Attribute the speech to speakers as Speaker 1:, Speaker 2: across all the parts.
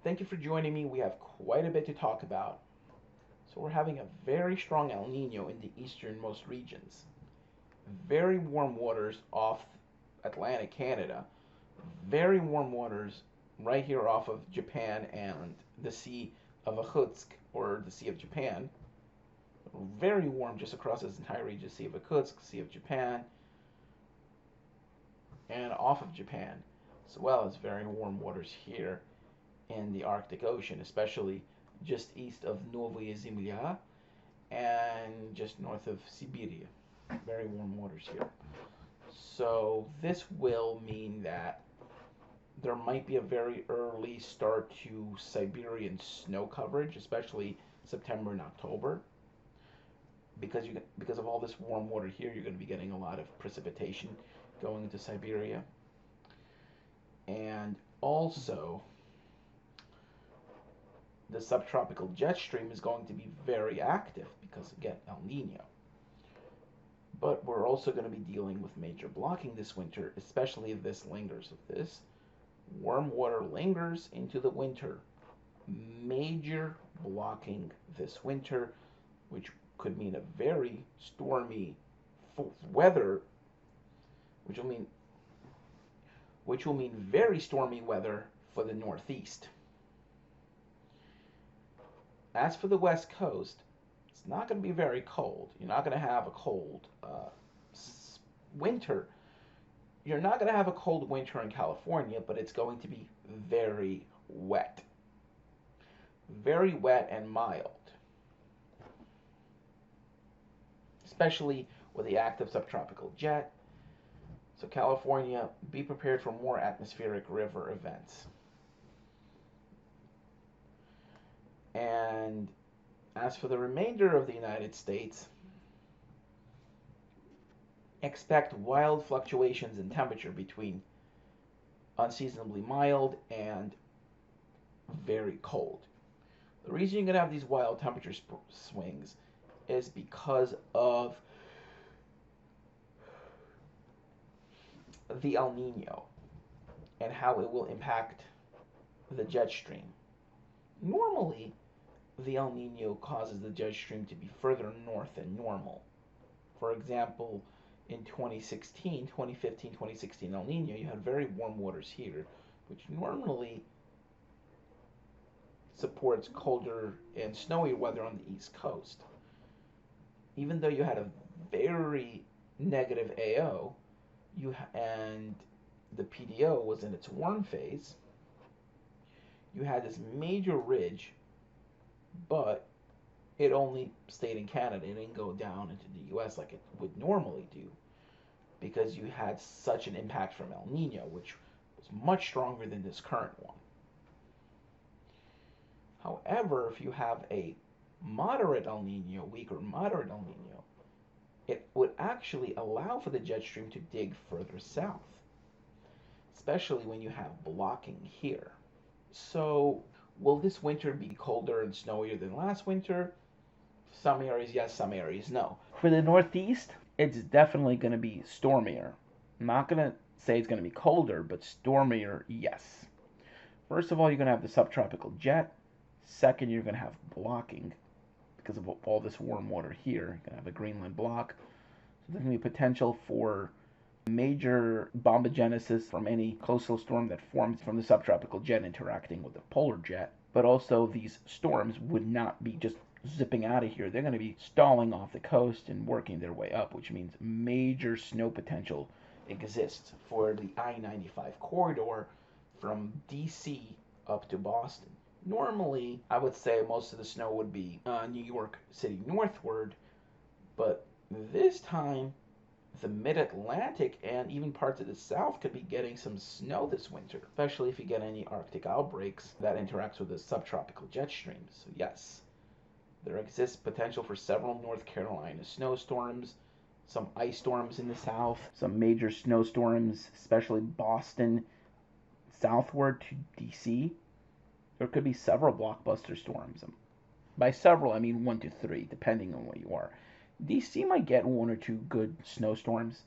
Speaker 1: Thank you for joining me. We have quite a bit to talk about. So we're having a very strong El Nino in the easternmost regions. Very warm waters off Atlantic Canada. Very warm waters right here off of Japan and the Sea of Okhotsk, or the Sea of Japan. Very warm just across this entire region, Sea of Okhotsk, Sea of Japan, and off of Japan, as well as very warm waters here in the Arctic Ocean, especially just east of Novaya Zemlya and just north of Siberia. Very warm waters here. So this will mean that there might be a very early start to Siberian snow coverage, especially September and October. Because of all this warm water here, you're going to be getting a lot of precipitation going into Siberia. And also, the subtropical jet stream is going to be very active because, again, El Nino. But we're also going to be dealing with major blocking this winter, especially if this lingers. If this warm water lingers into the winter, major blocking this winter, which could mean a very stormy weather, which will mean very stormy weather for the Northeast. As for the West Coast, it's not going to be very cold. You're not going to have a cold winter. You're not going to have a cold winter in California, but it's going to be very wet. Very wet and mild. Especially with the active subtropical jet. So California, be prepared for more atmospheric river events. And as for the remainder of the United States, expect wild fluctuations in temperature between unseasonably mild and very cold. The reason you're going to have these wild temperature swings is because of the El Nino and how it will impact the jet stream. Normally, the El Nino causes the jet stream to be further north than normal. For example, in 2016, 2015, 2016 El Nino, you had very warm waters here, which normally supports colder and snowy weather on the East Coast. Even though you had a very negative AO, and the PDO was in its warm phase, you had this major ridge, but it only stayed in Canada. It didn't go down into the US like it would normally do because you had such an impact from El Nino, which was much stronger than this current one. However, if you have a moderate El Nino, weaker moderate El Nino, it would actually allow for the jet stream to dig further south, especially when you have blocking here. So, will this winter be colder and snowier than last winter? Some areas yes, some areas no. For the Northeast, it's definitely going to be stormier. I'm not going to say it's going to be colder, but stormier, yes. First of all, you're going to have the subtropical jet. Second, you're going to have blocking because of all this warm water here. You're going to have a Greenland block. So there's going to be potential for major bombogenesis from any coastal storm that forms from the subtropical jet interacting with the polar jet. But also, these storms would not be just zipping out of here. They're going to be stalling off the coast and working their way up, which means major snow potential exists for the I-95 corridor from DC up to Boston. Normally, I would say most of the snow would be New York City northward, but this time the mid-Atlantic and even parts of the South could be getting some snow this winter, especially if you get any Arctic outbreaks that interacts with the subtropical jet streams. So yes, there exists potential for several North Carolina snowstorms, some ice storms in the South, some major snowstorms, especially Boston, southward to DC. There could be several blockbuster storms. By several, I mean 1 to 3, depending on where you are. DC might get 1 or 2 good snowstorms.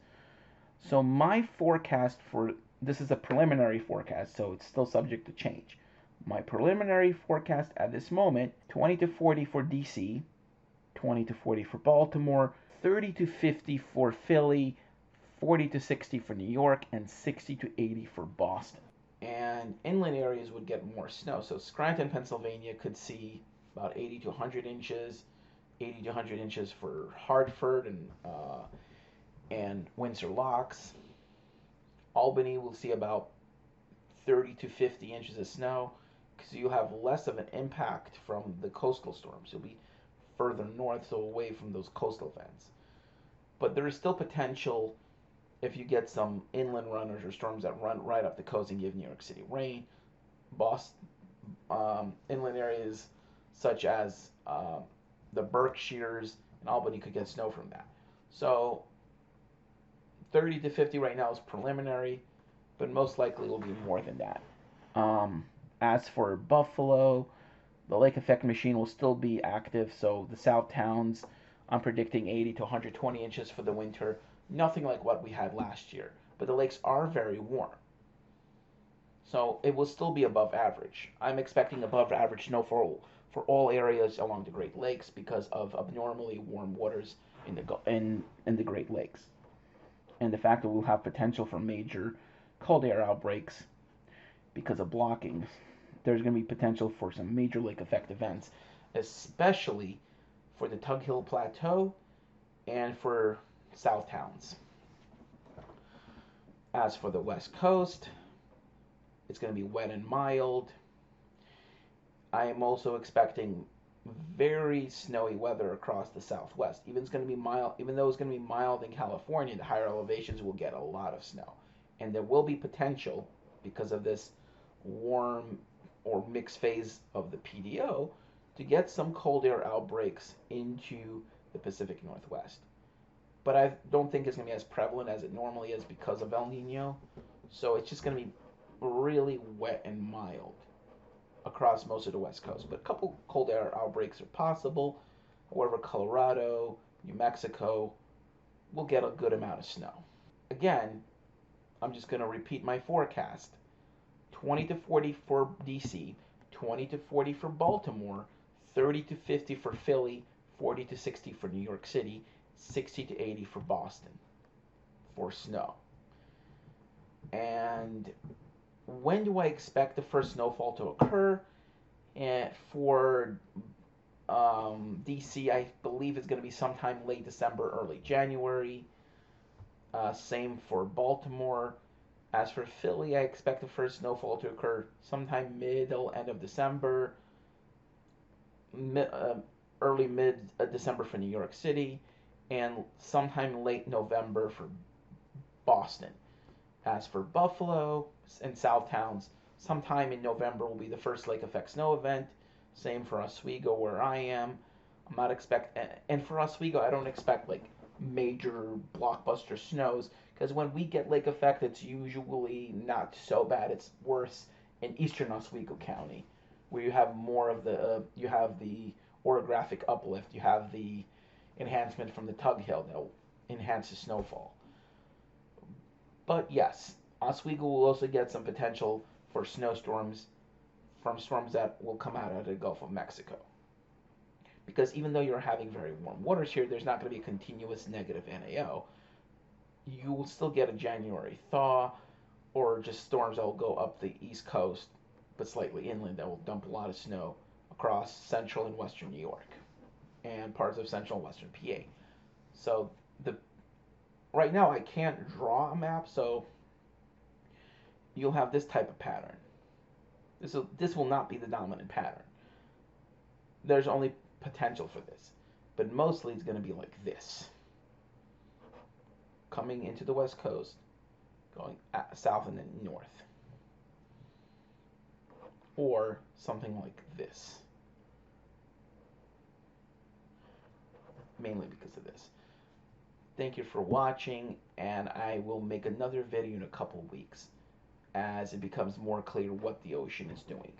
Speaker 1: So my forecast for this is a preliminary forecast, so it's still subject to change. My preliminary forecast at this moment, 20 to 40 for DC, 20 to 40 for Baltimore, 30 to 50 for Philly, 40 to 60 for New York, and 60 to 80 for Boston. And inland areas would get more snow. So Scranton, Pennsylvania could see about 80 to 100 inches, 80 to 100 inches for Hartford and Windsor Locks. Albany will see about 30 to 50 inches of snow because you have less of an impact from the coastal storms. You'll be further north, so away from those coastal events. But there is still potential if you get some inland runners or storms that run right up the coast and give New York City rain. Boston, inland areas such as the Berkshires and Albany could get snow from that. So 30 to 50 right now is preliminary, but most likely will be more than that. As for Buffalo, the lake effect machine will still be active, so the South Towns, I'm predicting 80 to 120 inches for the winter. Nothing like what we had last year, but the lakes are very warm. So it will still be above average. I'm expecting above average snowfall for all areas along the Great Lakes because of abnormally warm waters in the Great Lakes. And the fact that we'll have potential for major cold air outbreaks because of blockings. There's going to be potential for some major lake effect events, especially for the Tug Hill Plateau and for South Towns. As for the West Coast, it's going to be wet and mild. I am also expecting very snowy weather across the Southwest. Even though it's going to be mild in California, the higher elevations will get a lot of snow. And there will be potential, because of this warm or mixed phase of the PDO, to get some cold air outbreaks into the Pacific Northwest. But I don't think it's going to be as prevalent as it normally is because of El-Nino. So it's just going to be really wet and mild across most of the West Coast. But a couple cold air outbreaks are possible. However, Colorado, New Mexico will get a good amount of snow. Again, I'm just going to repeat my forecast. 20 to 40 for DC, 20 to 40 for Baltimore, 30 to 50 for Philly, 40 to 60 for New York City, 60 to 80 for Boston for snow. And when do I expect the first snowfall to occur? And for DC, I believe it's going to be sometime late December, early January. Same for Baltimore. As for Philly, I expect the first snowfall to occur sometime end of December, early mid-December for New York City, and sometime late November for Boston. As for Buffalo and South Towns, sometime in November will be the first lake effect snow event. Same for Oswego, where I am. And for Oswego, I don't expect like major blockbuster snows, because when we get lake effect, it's usually not so bad. It's worse in eastern Oswego County, where you have more of you have the orographic uplift, you have the enhancement from the Tug Hill that will enhance the snowfall. But yes, Oswego will also get some potential for snowstorms from storms that will come out of the Gulf of Mexico. Because even though you're having very warm waters here, there's not going to be a continuous negative NAO. You will still get a January thaw, or just storms that will go up the East Coast, but slightly inland, that will dump a lot of snow across central and western New York and parts of central and western PA. So right now I can't draw a map, so you'll have this type of pattern. This will not be the dominant pattern. There's only potential for this, but mostly it's going to be like this, coming into the West Coast, going south and then north, or something like this, mainly because of this. Thank you for watching, and I will make another video in a couple weeks as it becomes more clear what the ocean is doing.